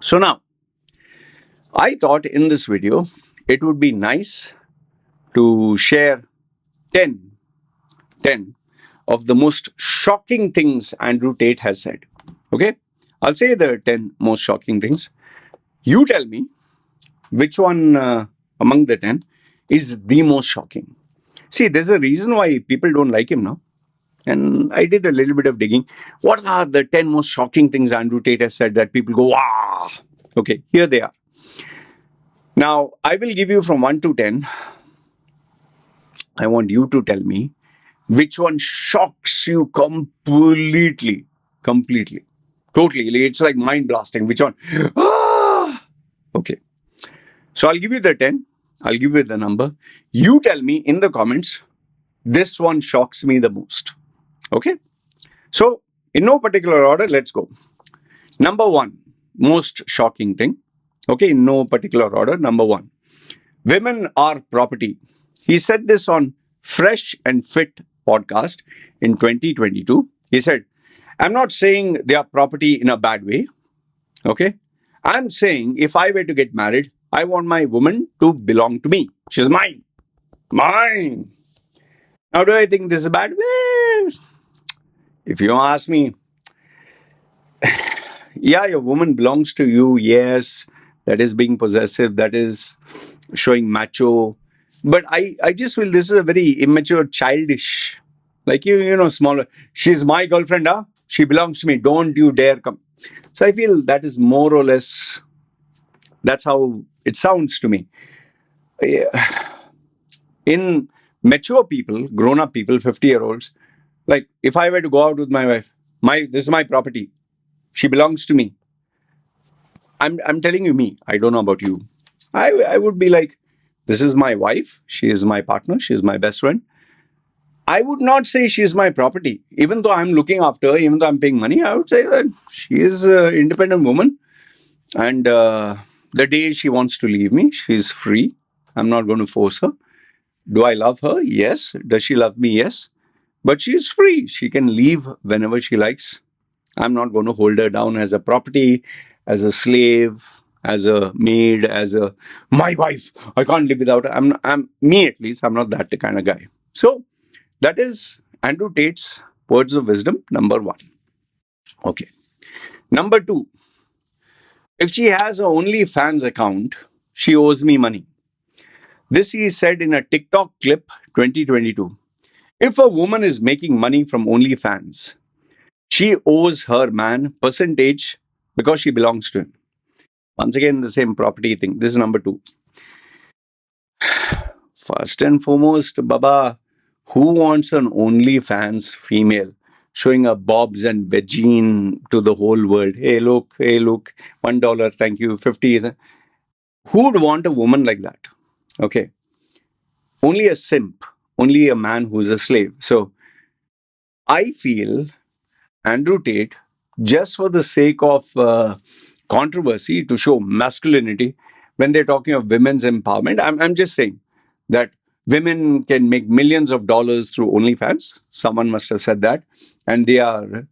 So now, I thought in this video, it would be nice to share 10, 10 of the most shocking things Andrew Tate has said. Okay? I'll say the 10 most shocking things. You tell me which one among the 10 is the most shocking. See, there's a reason why people don't like him now. And I did a little bit of digging. What are the 10 most shocking things Andrew Tate has said that people go, wow? Okay, here they are. Now, I will give you from 1 to 10. I want you to tell me which one shocks you completely. Totally. It's like mind blasting. Which one? Okay. So I'll give you the 10. I'll give you the number. You tell me in the comments, this one shocks me the most. Okay? So, in no particular order, let's go. Number 1, most shocking thing. Okay, in no particular order. Number 1, women are property. He said this on Fresh and Fit podcast in 2022. He said, I'm not saying they are property in a bad way. Okay? I'm saying if I were to get married, I want my woman to belong to me. She's mine. Mine. Now, do I think this is bad? Well, if you ask me, yeah, your woman belongs to you. Yes, that is being possessive. That is showing macho. But I just feel this is a very immature, childish, like smaller. She's my girlfriend, huh? She belongs to me. Don't you dare come. So I feel that is more or less, that's how it sounds to me. In mature people, grown-up people, 50-year-olds, like if I were to go out with my wife, this is my property. She belongs to me. I'm telling you me. I don't know about you. I would be like, this is my wife. She is my partner. She is my best friend. I would not say she is my property. Even though I'm looking after her, even though I'm paying money, I would say that she is an independent woman. And the day she wants to leave me, she's free. I'm not going to force her. Do I love her? Yes. Does she love me? Yes. But she is free. She can leave whenever she likes. I'm not going to hold her down as a property, as a slave, as a maid, my wife. I can't live without her. I'm me at least. I'm not that kind of guy. So that is Andrew Tate's words of wisdom, number 1. Okay. Number 2, if she has an OnlyFans account, she owes me money. This he said in a TikTok clip 2022. If a woman is making money from OnlyFans, she owes her man percentage because she belongs to him. Once again, the same property thing. This is number 2. First and foremost, Baba, who wants an OnlyFans female showing her bobs and vagine to the whole world? Hey, look, $1, thank you, 50. Who would want a woman like that? Okay. Only a simp, only a man who's a slave. So, I feel Andrew Tate, just for the sake of controversy, to show masculinity, when they're talking of women's empowerment, I'm just saying that women can make millions of dollars through OnlyFans. Someone must have said that. And they are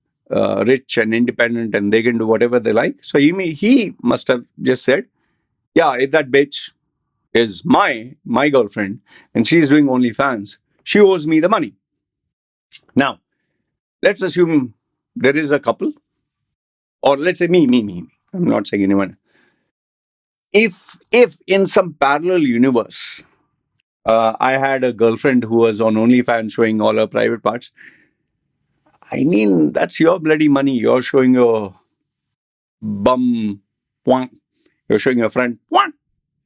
rich and independent and they can do whatever they like. So he must have just said, yeah, if that bitch is my girlfriend and she's doing OnlyFans, she owes me the money. Now, let's assume there is a couple, or let's say me. I'm not saying anyone. If in some parallel universe, I had a girlfriend who was on OnlyFans showing all her private parts, I mean, that's your bloody money. You're showing your bum, you're showing your front,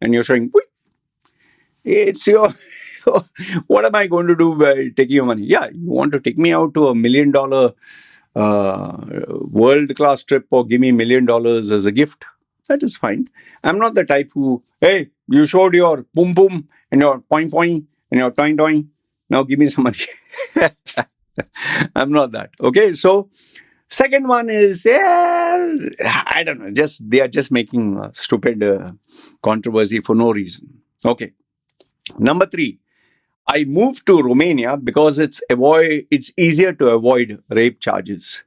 and you're showing, it's your, what am I going to do by taking your money? Yeah, you want to take me out to $1 million world-class trip or give me $1 million as a gift? That is fine. I'm not the type who, hey, you showed your pum and your point and your toing. Now give me some money. I'm not that. Okay, so second one is, I don't know, they are just making stupid controversy for no reason. Okay. Number 3, I moved to Romania because it's easier to avoid rape charges.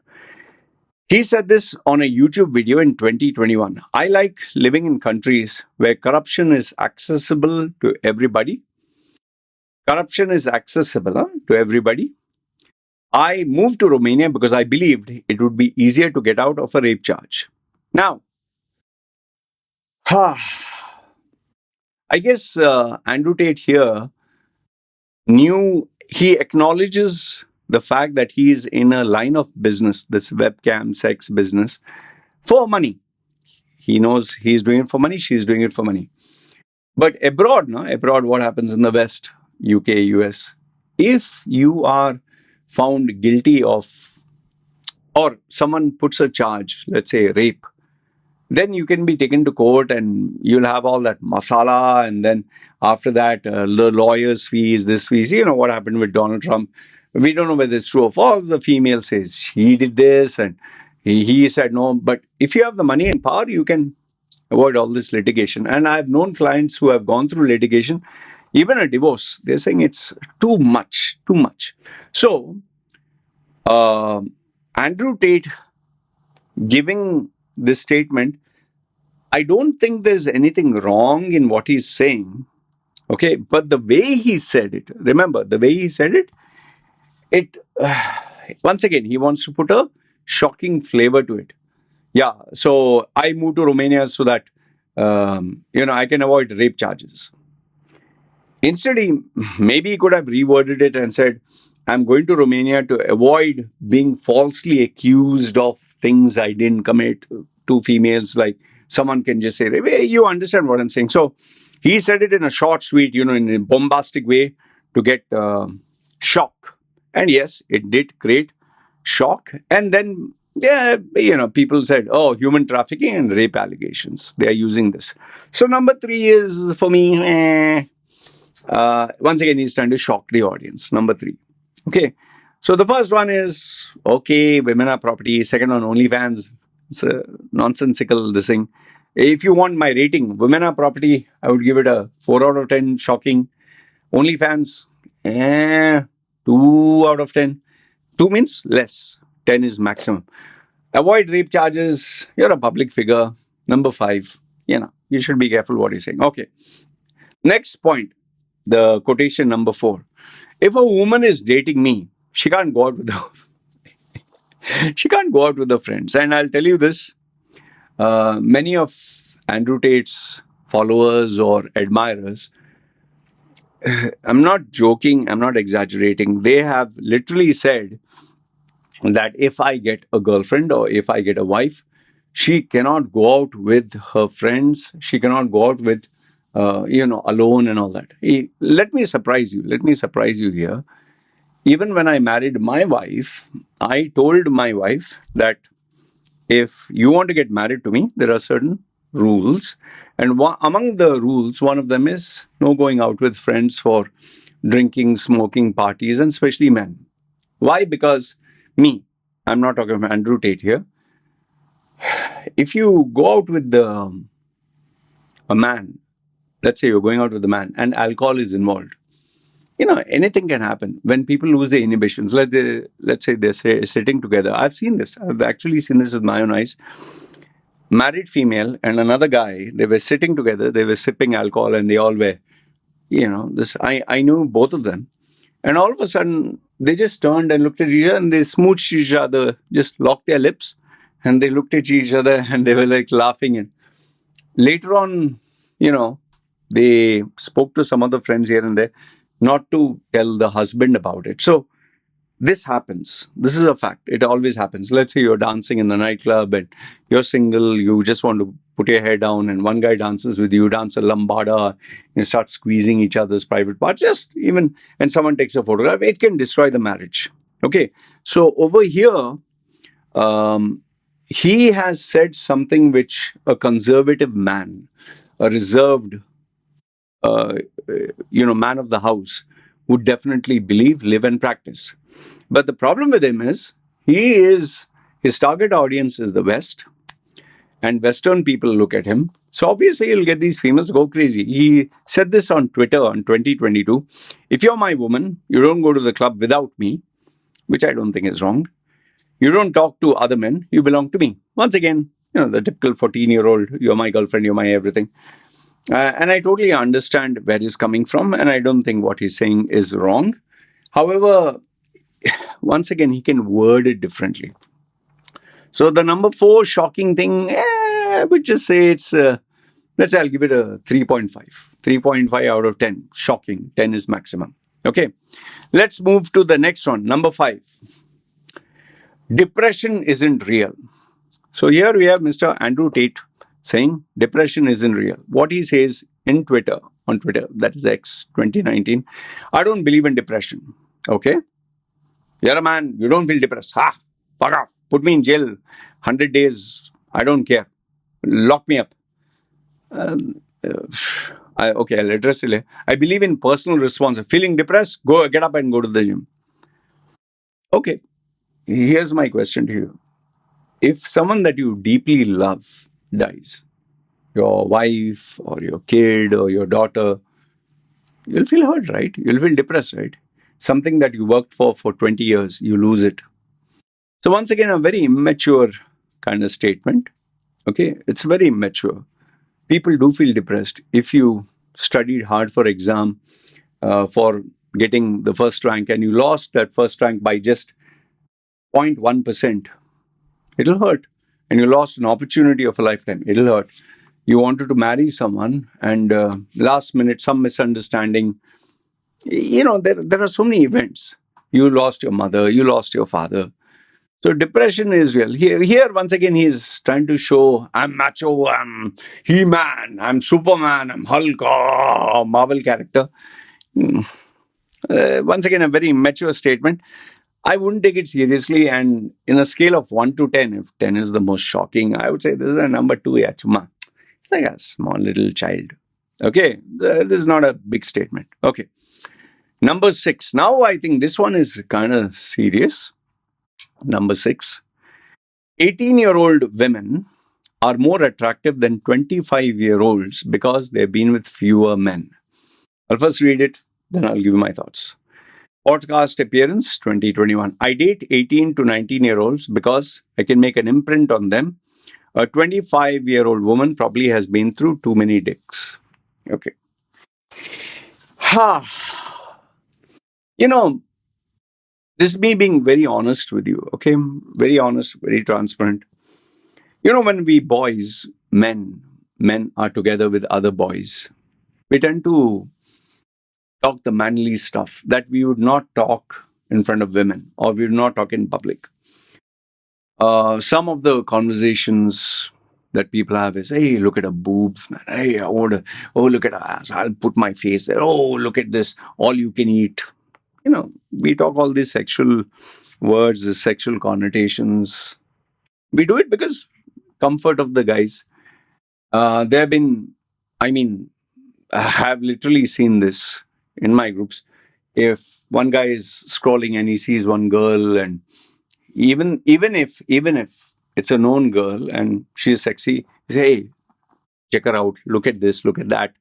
He said this on a YouTube video in 2021. I like living in countries where corruption is accessible to everybody. Corruption is accessible to everybody. I moved to Romania because I believed it would be easier to get out of a rape charge. Now, I guess Andrew Tate here he acknowledges the fact that he is in a line of business, this webcam sex business, for money. He knows he's doing it for money, she's doing it for money. But abroad, what happens in the West, UK, US, if you are found guilty of, or someone puts a charge, let's say rape, then you can be taken to court and you'll have all that masala. And then after that, the lawyer's fees, this fees, what happened with Donald Trump. We don't know whether it's true or false. The female says she did this and he said no. But if you have the money and power, you can avoid all this litigation. And I've known clients who have gone through litigation, even a divorce. They're saying it's too much. So, Andrew Tate giving this statement, I don't think there's anything wrong in what he's saying. Okay, but the way he said it, remember, the way he said it, once again, he wants to put a shocking flavor to it. Yeah, so I moved to Romania so that, I can avoid rape charges. Instead, maybe he could have reworded it and said, I'm going to Romania to avoid being falsely accused of things I didn't commit to females. Like someone can just say, hey, you understand what I'm saying. So he said it in a short, sweet, in a bombastic way to get shock. And yes, it did create shock. And then, people said, oh, human trafficking and rape allegations. They are using this. So number 3 is, for me, once again, he's trying to shock the audience. Number 3. Okay. So the first one is, okay, women are property. Second one, OnlyFans. It's a nonsensical this thing. If you want my rating, women are property, I would give it a 4 out of 10, shocking. OnlyFans, 2 out of 10. 2 means less. 10 is maximum. Avoid rape charges. You're a public figure. Number 5, you should be careful what you're saying. Okay. Next point, the quotation number 4. If a woman is dating me, she can't go out with her friends. And I'll tell you this, many of Andrew Tate's followers or admirers, I'm not joking, I'm not exaggerating. They have literally said that if I get a girlfriend or if I get a wife, she cannot go out with her friends. She cannot go out with, alone and all that. Let me surprise you here. Even when I married my wife, I told my wife that if you want to get married to me, there are certain rules. And among the rules, one of them is no going out with friends for drinking, smoking, parties, and especially men. Why? Because I'm not talking about Andrew Tate here. If you go out with a man, let's say you're going out with a man and alcohol is involved, anything can happen when people lose their inhibitions. Let's say they're sitting together. I've seen this. I've actually seen this with my own eyes. Married female and another guy, they were sitting together. They were sipping alcohol and they all were, this. I knew both of them. And all of a sudden, they just turned and looked at each other and they smooched each other, just locked their lips and they looked at each other and they were like laughing. And later on, they spoke to some other friends here and there, not to tell the husband about it. So this happens. This is a fact. It always happens. Let's say you're dancing in the nightclub and you're single. You just want to put your hair down and one guy dances with you, dance a lambada, and start squeezing each other's private parts. And someone takes a photograph. It can destroy the marriage. Okay. So over here, he has said something which a conservative man, a reserved man of the house would definitely believe, live and practice. But the problem with him is his target audience is the West and Western people look at him. So obviously he'll get these females go crazy. He said this on Twitter in 2022. If you're my woman, you don't go to the club without me, which I don't think is wrong. You don't talk to other men. You belong to me. Once again, the typical 14-year-old, you're my girlfriend, you're my everything. And I totally understand where he's coming from, and I don't think what he's saying is wrong. However, once again, he can word it differently. So the number 4 shocking thing, I would just say it's, let's say I'll give it a 3.5. 3.5 out of 10. Shocking. 10 is maximum. Okay. Let's move to the next one. Number 5. Depression isn't real. So here we have Mr. Andrew Tate saying depression isn't real. What he says on Twitter, that is X 2019, I don't believe in depression. Okay? You're a man, you don't feel depressed. Fuck off. Put me in jail 100 days. I don't care. Lock me up. I'll address it. I believe in personal response. Feeling depressed, get up and go to the gym. Okay. Here's my question to you. If someone that you deeply love dies, your wife or your kid or your daughter, you'll feel hurt, right? You'll feel depressed, right? Something that you worked for 20 years, you lose it. So once again, a very immature kind of statement. Okay, it's very immature. People do feel depressed. If you studied hard for exam, for getting the first rank, and you lost that first rank by just 0.1%, it'll hurt. And you lost an opportunity of a lifetime, it'll hurt. You wanted to marry someone, and last minute, some misunderstanding. There are so many events. You lost your mother, you lost your father. So depression is real. Here once again, he's trying to show, I'm macho, I'm He-Man, I'm Superman, I'm Hulk, Marvel character. Once again, a very immature statement. I wouldn't take it seriously. And in a scale of 1 to 10, if 10 is the most shocking, I would say this is a number 2. Yeah, chuma. Like a small little child. Okay, this is not a big statement. Okay. Number 6. Now I think this one is kind of serious. Number 6. 18-year-old women are more attractive than 25-year-olds because they've been with fewer men. I'll first read it, then I'll give you my thoughts. Podcast appearance 2021. I date 18 to 19-year-olds because I can make an imprint on them. A 25-year-old woman probably has been through too many dicks. Okay. This is me being very honest with you, okay? Very honest, very transparent. When we boys, men are together with other boys, we tend to talk the manly stuff that we would not talk in front of women, or we would not talk in public. Some of the conversations that people have is, hey, look at her boobs, man. Hey, look at her ass. I'll put my face there. Oh, look at this. All you can eat. We talk all these sexual words, the sexual connotations. We do it because comfort of the guys. I have literally seen this in my groups. If one guy is scrolling and he sees one girl, and even if it's a known girl and she's sexy, he say, hey, check her out. Look at this, look at that,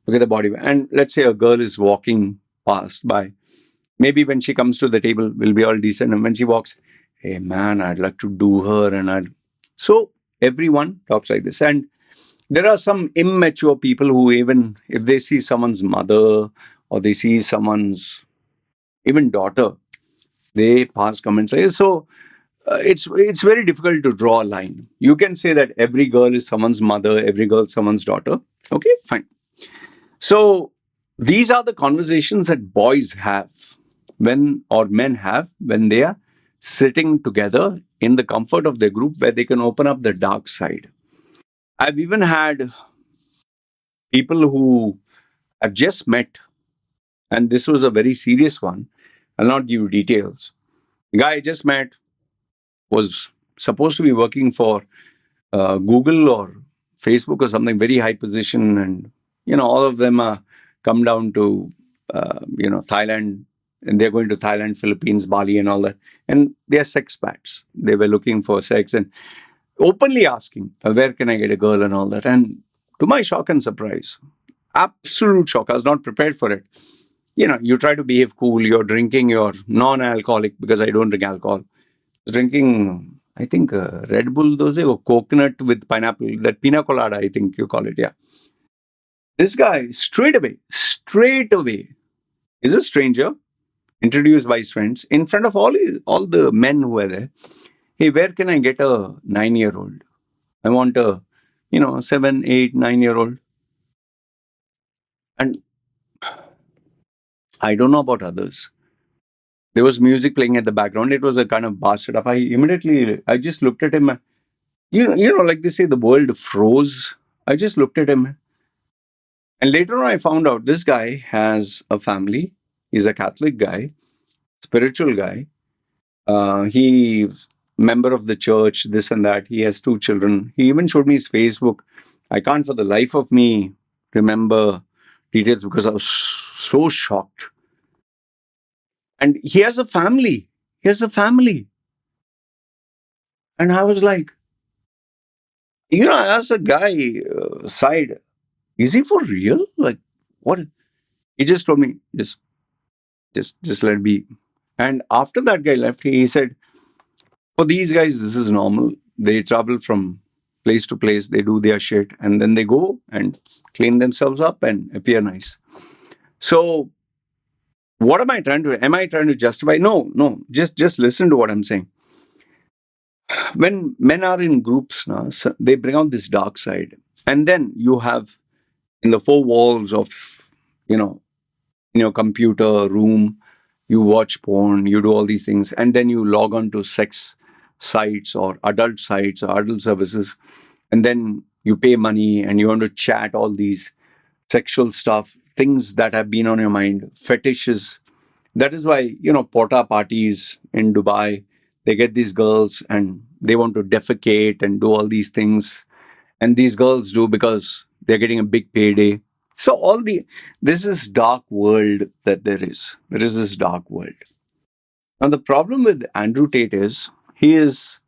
look at the body. And let's say a girl is walking past by. Maybe when she comes to the table, we'll be all decent. And when she walks, hey man, I'd like to do her. So everyone talks like this. And there are some immature people who, even if they see someone's mother or they see someone's even daughter, they pass comments. So it's very difficult to draw a line. You can say that every girl is someone's mother, every girl is someone's daughter. Okay, fine. So these are the conversations that boys have men have when they are sitting together in the comfort of their group, where they can open up the dark side. I've even had people who I've just met, and this was a very serious one. I'll not give you details. The guy I just met was supposed to be working for Google or Facebook or something, very high position, and all of them are come down to Thailand, and they're going to Thailand, Philippines, Bali, and all that. And they're sex packs. They were looking for sex and openly asking, where can I get a girl and all that. And to my shock and surprise, absolute shock, I was not prepared for it. You try to behave cool, you're drinking, you're non-alcoholic, because I don't drink alcohol. drinking, I think, Red Bull, those or coconut with pineapple, that pina colada, I think you call it. Yeah. This guy, straight away, is a stranger, introduced by his friends, in front of all the men who were there. Hey, where can I get a 9-year-old? I want a, 7, 8, 9-year-old. And I don't know about others. There was music playing at the background. It was a kind of bar setup. I just looked at him. Like they say, the world froze. I just looked at him. And later on, I found out this guy has a family. He's a Catholic guy, spiritual guy. He member of the church, this and that. He has 2 children. He even showed me his Facebook. I can't for the life of me remember details because I was so shocked. And he has a family. He has a family. And I was like, I asked a guy side, is he for real? Like, what? He just told me, just let it be. And after that guy left, he said, for these guys, this is normal. They travel from place to place, they do their shit, and then they go and clean themselves up and appear nice. So, what am I trying to? Am I trying to justify? No. Just listen to what I'm saying. When men are in groups now, so they bring out this dark side, and then you have in the 4 walls of, you know, in your computer room, you watch porn, you do all these things, and then you log on to sex sites or adult services, and then you pay money and you want to chat all these sexual stuff, things that have been on your mind, fetishes. That is why, porta parties in Dubai, they get these girls and they want to defecate and do all these things. And these girls do because they're getting a big payday. So this is dark world that there is. There is this dark world. Now the problem with Andrew Tate is he is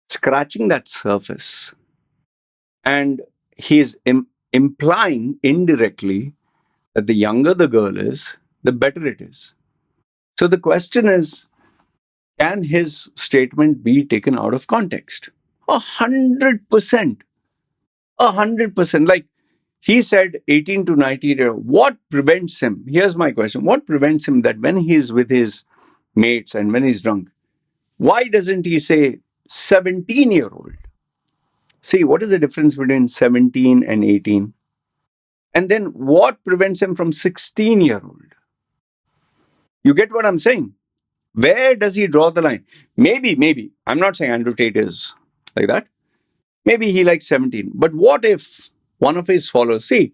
scratching that surface, and he is implying indirectly that the younger the girl is, the better it is. So the question is, can his statement be taken out of context? 100%. 100%. Like he said 18 to 19 year. What prevents him? Here's my question. What prevents him that when he's with his mates and when he's drunk, why doesn't he say 17-year-old? See, what is the difference between 17 and 18? And then what prevents him from 16-year-old? You get what I'm saying? Where does he draw the line? Maybe. I'm not saying Andrew Tate is like that. Maybe he likes 17. But what if one of his followers, see,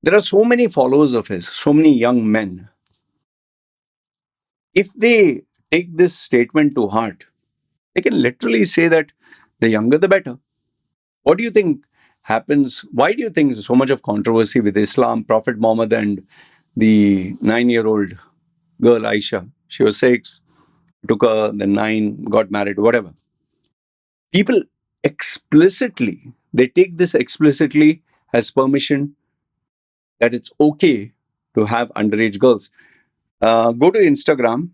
there are so many followers of his, so many young men. If they take this statement to heart, they can literally say that the younger the better. What do you think happens? Why do you think there's so much of controversy with Islam, Prophet Muhammad, and the 9-year-old girl Aisha? She was 6, took her, then 9, got married, whatever. People they take this explicitly as permission that it's okay to have underage girls. Go to Instagram,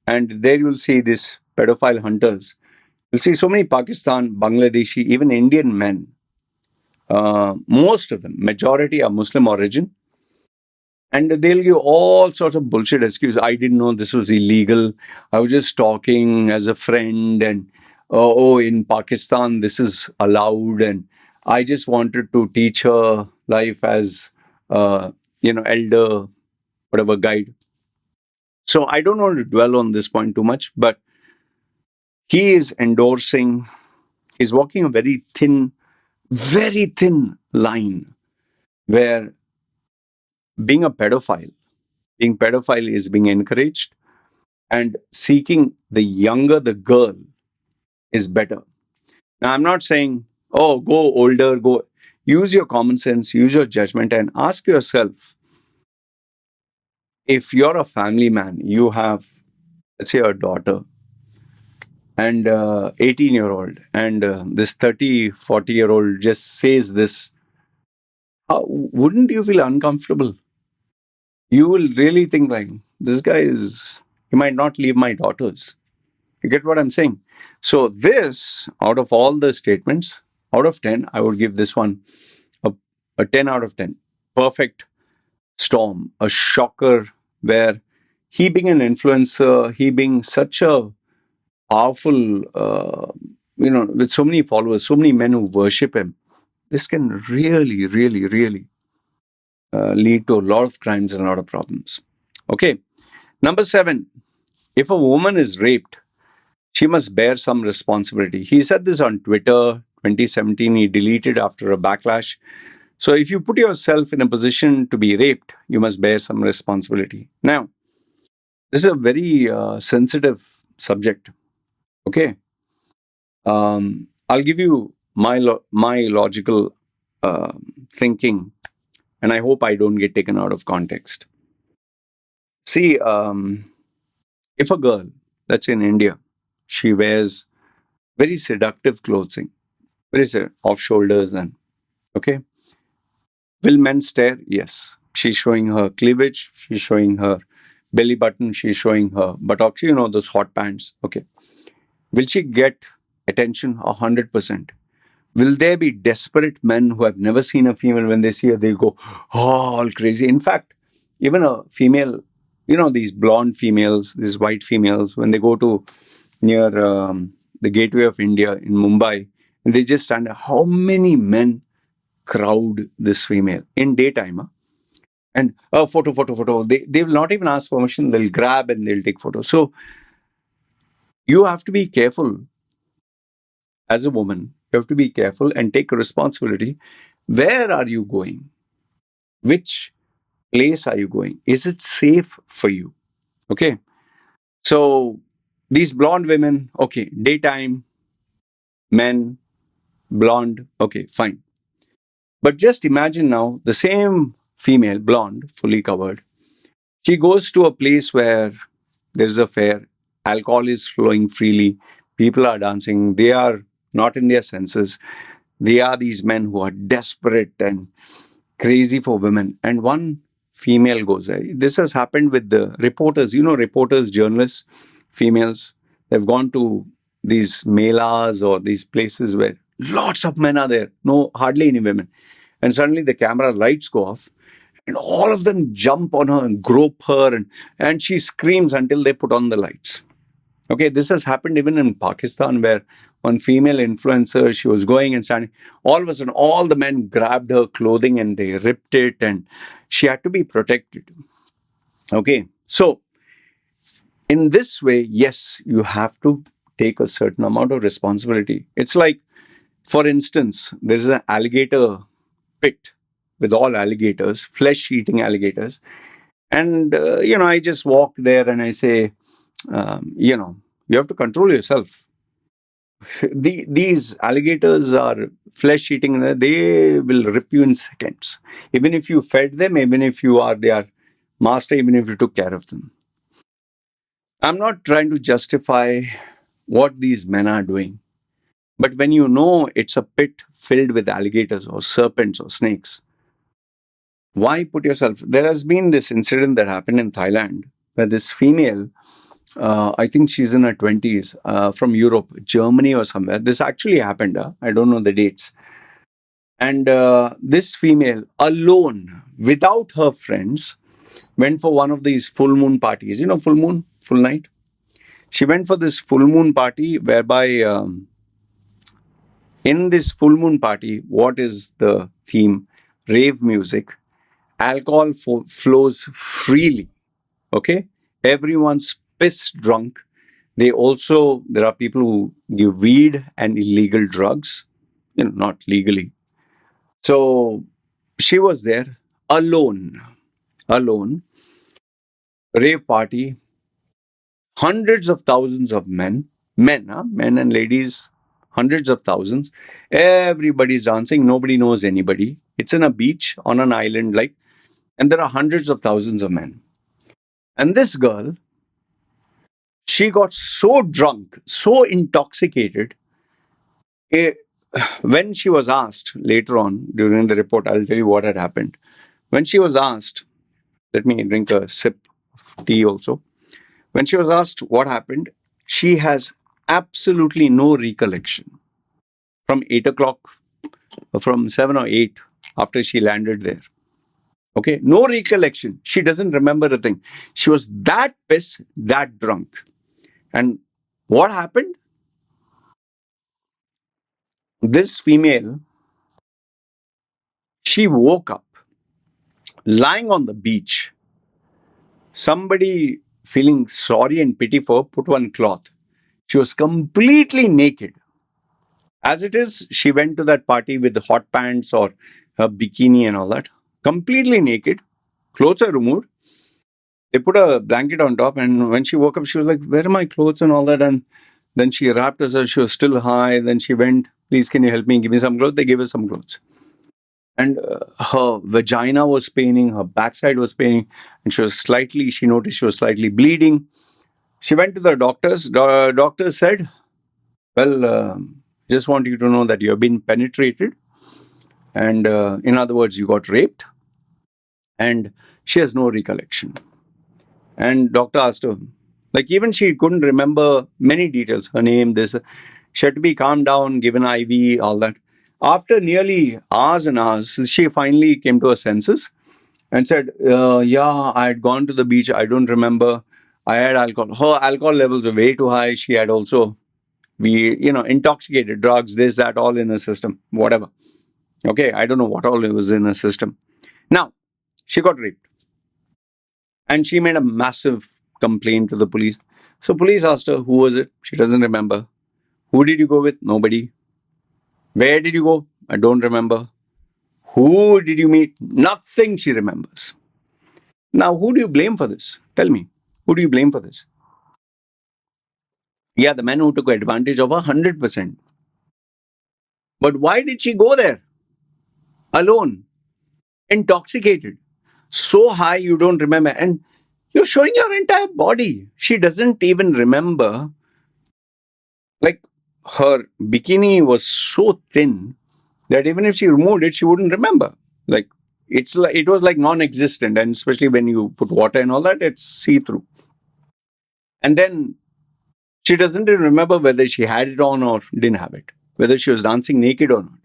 and there you'll see these pedophile hunters. You'll see so many Pakistan, Bangladeshi, even Indian men. Most of them, majority are Muslim origin. And they'll give all sorts of bullshit excuses. I didn't know this was illegal. I was just talking as a friend. And in Pakistan, this is allowed. And I just wanted to teach her life as, elder, whatever, guide. So I don't want to dwell on this point too much, but he is endorsing, he's walking a very thin line where being pedophile is being encouraged, and seeking the younger the girl is better. Now, I'm not saying, go older, use your common sense, use your judgment, and ask yourself, if you're a family man, you have, let's say, a daughter and 18-year-old, and this 30, 40-year-old just says this, wouldn't you feel uncomfortable? You will really think like, this guy he might not leave my daughters. You get what I'm saying? So this, out of all the statements, out of 10, I would give this one a, a 10 out of 10. Perfect storm, a shocker where he being an influencer, he being such a powerful, with so many followers, so many men who worship him, this can really, really, really lead to a lot of crimes and a lot of problems. Okay. Number 7, if a woman is raped, she must bear some responsibility. He said this on Twitter 2017. He deleted after a backlash. So if you put yourself in a position to be raped, you must bear some responsibility. Now, this is a very sensitive subject. Okay. I'll give you my logical thinking, and I hope I don't get taken out of context. See, if a girl that's in India, she wears very seductive clothing, very off shoulders, and okay, will men stare? Yes. She's showing her cleavage, she's showing her belly button, she's showing her buttocks, those hot pants. Okay. Will she get attention? 100%. Will there be desperate men who have never seen a female, when they see her, they go, oh, all crazy? In fact, even a female, these blonde females, these white females, when they go to near the gateway of India in Mumbai, and they just stand, how many men crowd this female in daytime? Huh? And photo. They will not even ask permission. They'll grab and they'll take photos. So you have to be careful as a woman. You have to be careful and take responsibility. Where are you going? Which place are you going? Is it safe for you? Okay. So these blonde women, okay, daytime, men, blonde, okay, fine. But just imagine now the same female, blonde, fully covered. She goes to a place where there's a fair, alcohol is flowing freely, people are dancing, they are not in their senses. They are these men who are desperate and crazy for women. And one female goes there. This has happened with the reporters, reporters, journalists, females. They've gone to these melas or these places where lots of men are there, no, hardly any women. And suddenly the camera lights go off and all of them jump on her and grope her and she screams until they put on the lights. Okay, this has happened even in Pakistan, where one female influencer, she was going and standing. All of a sudden, all the men grabbed her clothing and they ripped it, and she had to be protected. Okay, so in this way, yes, you have to take a certain amount of responsibility. It's like, for instance, there's an alligator pit with all alligators, flesh-eating alligators. And, I just walk there and I say, you have to control yourself. These alligators are flesh-eating. They will rip you in seconds. Even if you fed them, even if you are their master, even if you took care of them. I'm not trying to justify what these men are doing. But when you know it's a pit filled with alligators or serpents or snakes, why put yourself? There has been this incident that happened in Thailand where this female, I think she's in her 20s, from Europe, Germany or somewhere. This actually happened. I don't know the dates. And this female, alone, without her friends, went for one of these full moon parties. Full moon, full night. She went for this full moon party whereby in this full moon party, what is the theme? Rave music. Alcohol flows freely. Okay? Everyone's piss drunk. There are people who give weed and illegal drugs, not legally. So she was there alone, rave party, hundreds of thousands of men and ladies, hundreds of thousands. Everybody's dancing. Nobody knows anybody. It's in a beach on an island, and there are hundreds of thousands of men. And this girl, she got so drunk, so intoxicated. When she was asked later on during the report, I'll tell you what had happened. When she was asked, let me drink a sip of tea also. When she was asked what happened, She has absolutely no recollection from 8 o'clock, from 7 or 8 after she landed there. Okay, no recollection. She doesn't remember a thing. She was that pissed, that drunk. And what happened? This female, she woke up lying on the beach. Somebody feeling sorry and pity for her, put one cloth. She was completely naked. As it is, she went to that party with the hot pants or her bikini and all that. Completely naked. Clothes are removed. They put a blanket on top, and when she woke up, she was like, "Where are my clothes and all that?" And then she wrapped herself. She was still high. Then she went, "Please, can you help me? Give me some clothes." They gave her some clothes. And her vagina was paining, her backside was paining, and she noticed she was slightly bleeding. She went to the doctors. The doctor said, "Well, just want you to know that you have been penetrated. And in other words, you got raped." And she has no recollection. And doctor asked her, like, even she couldn't remember many details, her name, this. She had to be calmed down, given IV, all that. After nearly hours and hours, she finally came to her senses and said, "Yeah, I had gone to the beach. I don't remember. I had alcohol. Her alcohol levels were way too high. She had also, intoxicated drugs, this, that, all in her system, whatever. Okay, I don't know what all was in her system. Now, she got raped. And she made a massive complaint to the police. So police asked her, who was it? She doesn't remember. Who did you go with? Nobody. Where did you go? I don't remember. Who did you meet? Nothing she remembers. Now, who do you blame for this? Tell me. Who do you blame for this? Yeah, the men who took advantage of her 100%. But why did she go there? Alone. Intoxicated. So high you don't remember. And you're showing your entire body. She doesn't even remember. Like, her bikini was so thin that even if she removed it, she wouldn't remember. Like, it was like non-existent, and especially when you put water and all that, it's see-through. And then she doesn't even remember whether she had it on or didn't have it, whether she was dancing naked or not.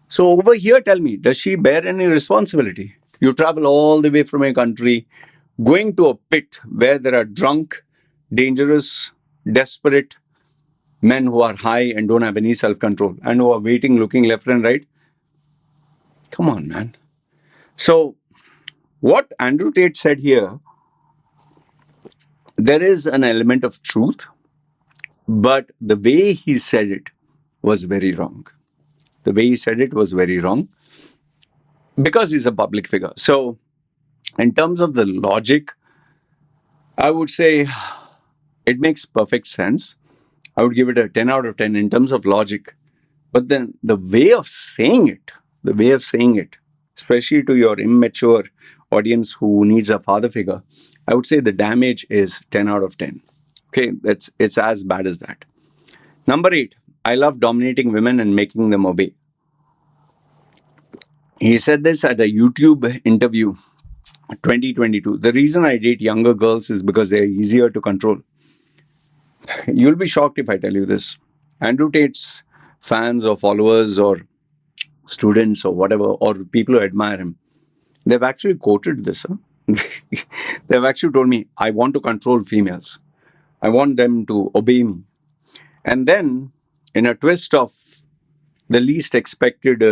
So over here, tell me, does she bear any responsibility? You travel all the way from a country, going to a pit where there are drunk, dangerous, desperate men who are high and don't have any self-control and who are waiting, looking left and right. Come on, man. So what Andrew Tate said here, there is an element of truth, but the way he said it was very wrong. The way he said it was very wrong because he's a public figure. So in terms of the logic, I would say it makes perfect sense. I would give it a 10 out of 10 in terms of logic. But then the way of saying it, especially to your immature audience who needs a father figure, I would say the damage is 10 out of 10. Okay, it's as bad as that. Number 8, I love dominating women and making them obey. He said this at a YouTube interview 2022. The reason I date younger girls is because they're easier to control. You'll be shocked if I tell you this. Andrew Tate's fans or followers or students or whatever, or people who admire him, they've actually quoted this. They've actually told me, I want to control females. I want them to obey me. And then, in a twist of the least expected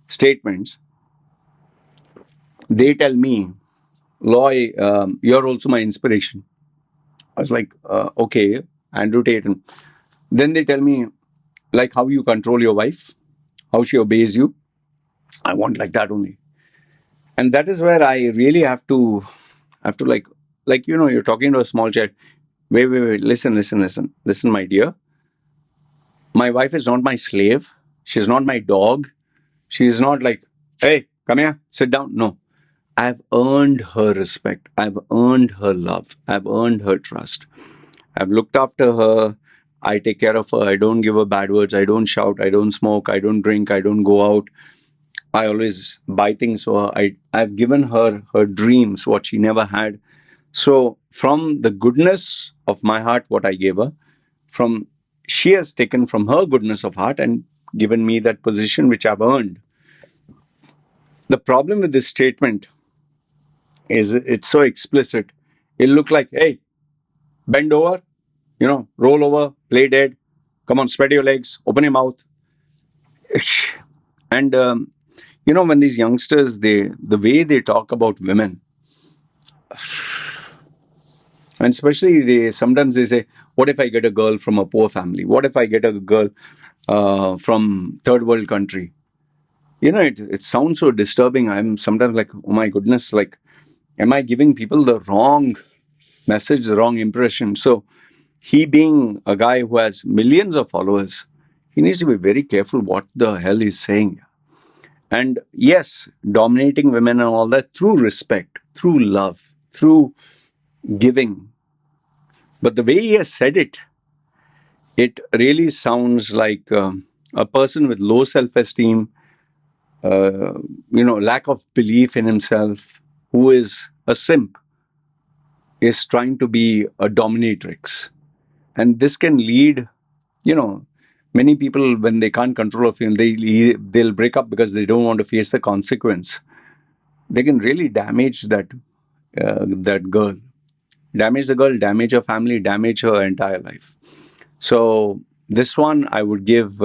statements, they tell me, Loy, you're also my inspiration. I was like, okay, Andrew Tate. And then they tell me, like how you control your wife, how she obeys you. I want like that only. And that is where I really have to like, you're talking to a small child. Wait, listen, my dear. My wife is not my slave. She's not my dog. She's not like, hey, come here, sit down. No. I've earned her respect. I've earned her love. I've earned her trust. I've looked after her. I take care of her. I don't give her bad words. I don't shout. I don't smoke. I don't drink. I don't go out. I always buy things for her. I've given her her dreams, what she never had. So from the goodness of my heart, what I gave her, from she has taken from her goodness of heart and given me that position which I've earned. The problem with this statement is it's so explicit. It'll look like, hey, bend over, roll over, play dead, come on, spread your legs, open your mouth. And when these youngsters, the way they talk about women, and especially sometimes they say, what if I get a girl from a poor family? What if I get a girl from third world country? It sounds so disturbing. I'm sometimes like, oh my goodness, like, am I giving people the wrong message, the wrong impression? So he being a guy who has millions of followers, he needs to be very careful what the hell he's saying. And yes, dominating women and all that through respect, through love, through giving. But the way he has said it, it really sounds like a person with low self-esteem, lack of belief in himself, who is a simp, is trying to be a dominatrix. And this can lead, many people, when they can't control a feeling, they'll break up because they don't want to face the consequence. They can really damage that girl, damage the girl, damage her family, damage her entire life. So this one I would give,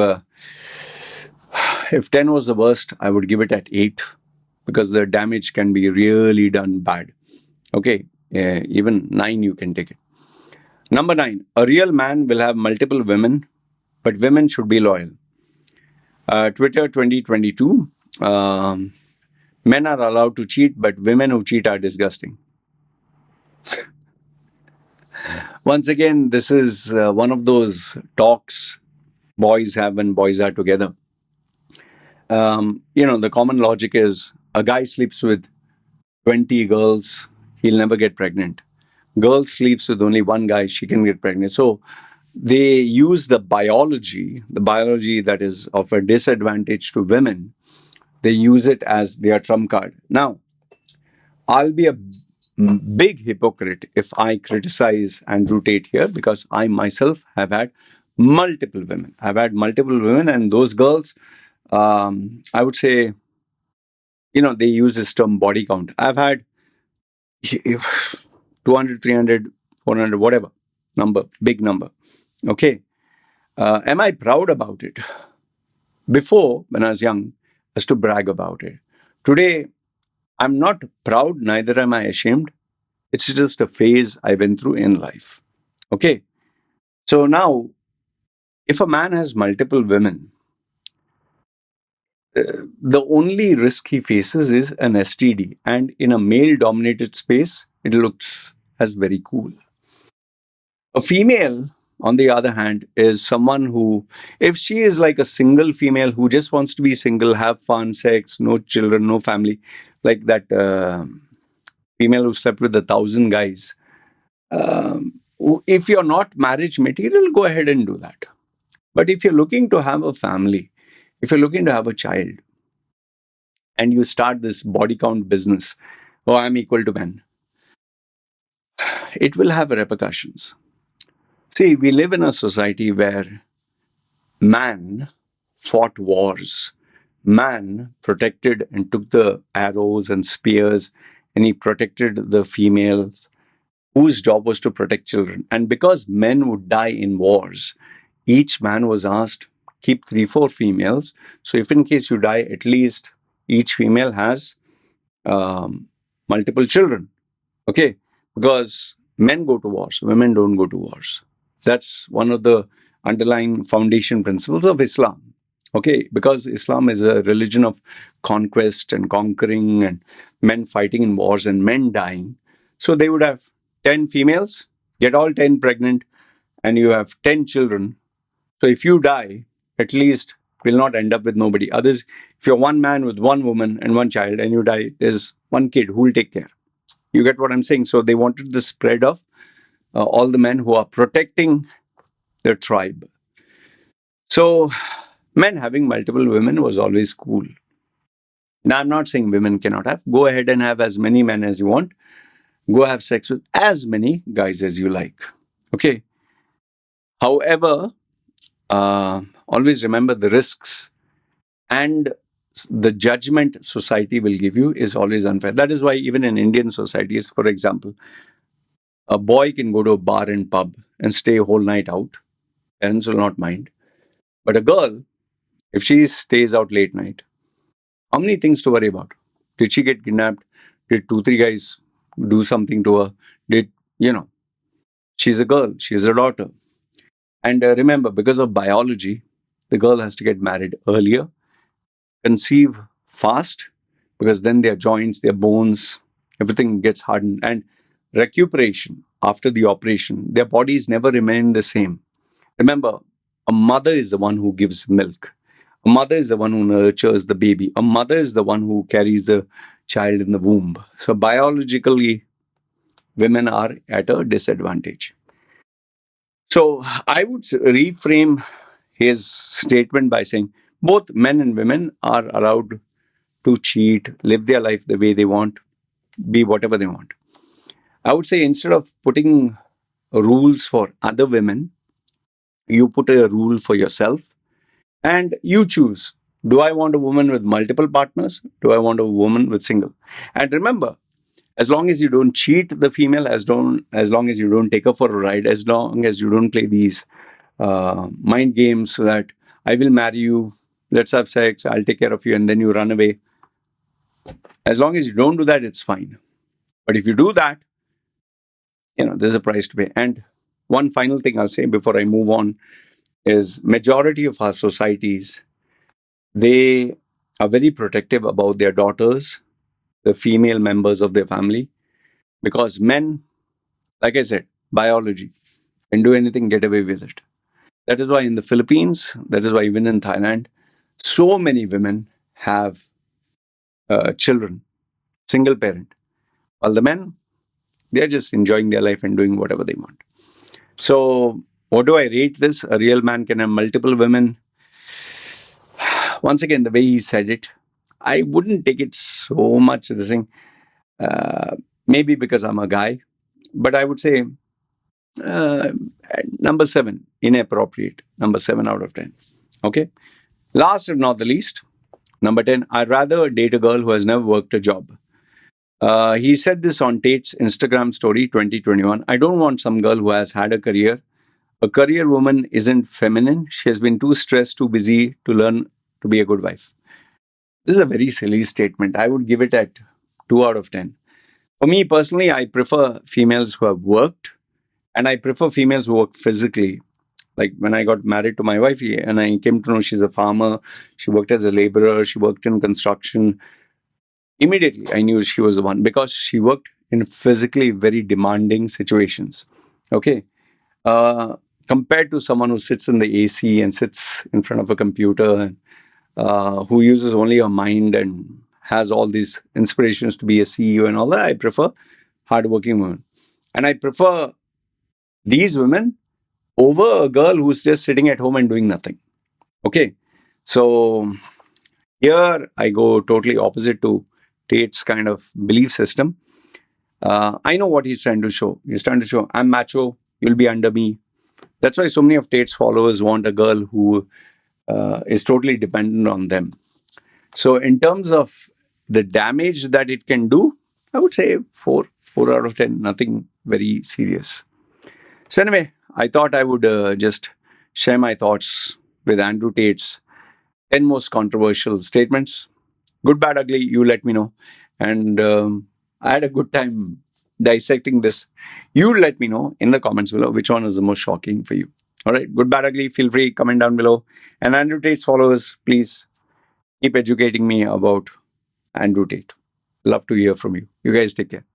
if 10 was the worst, I would give it at 8, because the damage can be really done bad. Okay, even 9 you can take it. Number 9, a real man will have multiple women, but women should be loyal. Twitter 2022, men are allowed to cheat, but women who cheat are disgusting. Once again, this is one of those talks boys have when boys are together. The common logic is a guy sleeps with 20 girls, he'll never get pregnant. Girl sleeps with only one guy, she can get pregnant. So they use the biology that is of a disadvantage to women. They use it as their trump card. Now, I'll be a big hypocrite if I criticize Andrew Tate here, because I myself have had multiple women. I've had multiple women, and those girls, I would say, they use this term body count. I've had 200, 300, 400, whatever number, big number. Okay. Am I proud about it? Before, when I was young, I used to brag about it. Today, I'm not proud, neither am I ashamed. It's just a phase I went through in life. Okay. So now, if a man has multiple women, the only risk he faces is an STD. And in a male dominated space, it looks as very cool. A female, on the other hand, is someone who, if she is like a single female who just wants to be single, have fun, sex, no children, no family, like that female who slept with 1,000 guys, if you're not marriage material, go ahead and do that. But if you're looking to have a family, if you're looking to have a child, and you start this body count business, oh, I'm equal to men, it will have repercussions. See, we live in a society where man fought wars. Man protected and took the arrows and spears, and he protected the females whose job was to protect children. And because men would die in wars, each man was asked, keep 3, 4 females. So if in case you die, at least each female has multiple children. Okay? Because men go to wars, women don't go to wars. That's one of the underlying foundation principles of Islam. Okay? Because Islam is a religion of conquest and conquering and men fighting in wars and men dying. So they would have 10 females, get all 10 pregnant, and you have 10 children. So if you die, at least will not end up with nobody. Others, if you're one man with one woman and one child and you die, there's one kid who will take care. You get what I'm saying? So they wanted the spread of all the men who are protecting their tribe. So men having multiple women was always cool. Now, I'm not saying women cannot have. Go ahead and have as many men as you want. Go have sex with as many guys as you like. Okay. However, always remember the risks and the judgment society will give you is always unfair. That is why even in Indian societies, for example, a boy can go to a bar and pub and stay a whole night out. Parents will not mind. But a girl, if she stays out late night, how many things to worry about? Did she get kidnapped? Did two, three guys do something to her? Did, she's a girl, she's a daughter. And remember, because of biology, the girl has to get married earlier, conceive fast, because then their joints, their bones, everything gets hardened. And recuperation after the operation, their bodies never remain the same. Remember, a mother is the one who gives milk. A mother is the one who nurtures the baby. A mother is the one who carries the child in the womb. So biologically, women are at a disadvantage. So I would reframe his statement by saying both men and women are allowed to cheat, live their life the way they want, be whatever they want. I would say instead of putting rules for other women, you put a rule for yourself and you choose. Do I want a woman with multiple partners? Do I want a woman with single? And remember, as long as you don't cheat the female, as long as you don't take her for a ride, as long as you don't play these mind games so that I will marry you, let's have sex, I'll take care of you, and then you run away. As long as you don't do that, it's fine. But if you do that, there's a price to pay. And one final thing I'll say before I move on is majority of our societies, they are very protective about their daughters, the female members of their family, because men, like I said, biology, can do anything, get away with it. That is why in the Philippines, that is why even in Thailand, so many women have children, single parent, while the men, they're just enjoying their life and doing whatever they want. So, what do I rate this? A real man can have multiple women. Once again, the way he said it, I wouldn't take it so much the thing. Maybe because I'm a guy, but I would say number 7, inappropriate. Number 7 out of 10. Okay. Last but not the least, number 10, I'd rather date a girl who has never worked a job. He said this on Tate's Instagram story 2021. I don't want some girl who has had a career. A career woman isn't feminine. She has been too stressed, too busy to learn to be a good wife. This is a very silly statement. I would give it at 2 out of 10. For me personally, I prefer females who have worked, and I prefer females who work physically. Like when I got married to my wife and I came to know she's a farmer, she worked as a laborer, she worked in construction. Immediately, I knew she was the one because she worked in physically very demanding situations. Okay. Compared to someone who sits in the AC and sits in front of a computer and who uses only her mind and has all these inspirations to be a CEO and all that, I prefer hardworking women. And I prefer these women over a girl who's just sitting at home and doing nothing. Okay. So here I go totally opposite to Tate's kind of belief system. I know what he's trying to show. He's trying to show I'm macho, you'll be under me. That's why so many of Tate's followers want a girl who is totally dependent on them. So in terms of the damage that it can do, I would say 4 out of 10, nothing very serious. So anyway, I thought I would just share my thoughts with Andrew Tate's 10 most controversial statements. Good, bad, ugly, you let me know. And I had a good time dissecting this. You let me know in the comments below which one is the most shocking for you. All right, good, bad, ugly, feel free, comment down below. And Andrew Tate's followers, please keep educating me about Andrew Tate. Love to hear from you. You guys take care.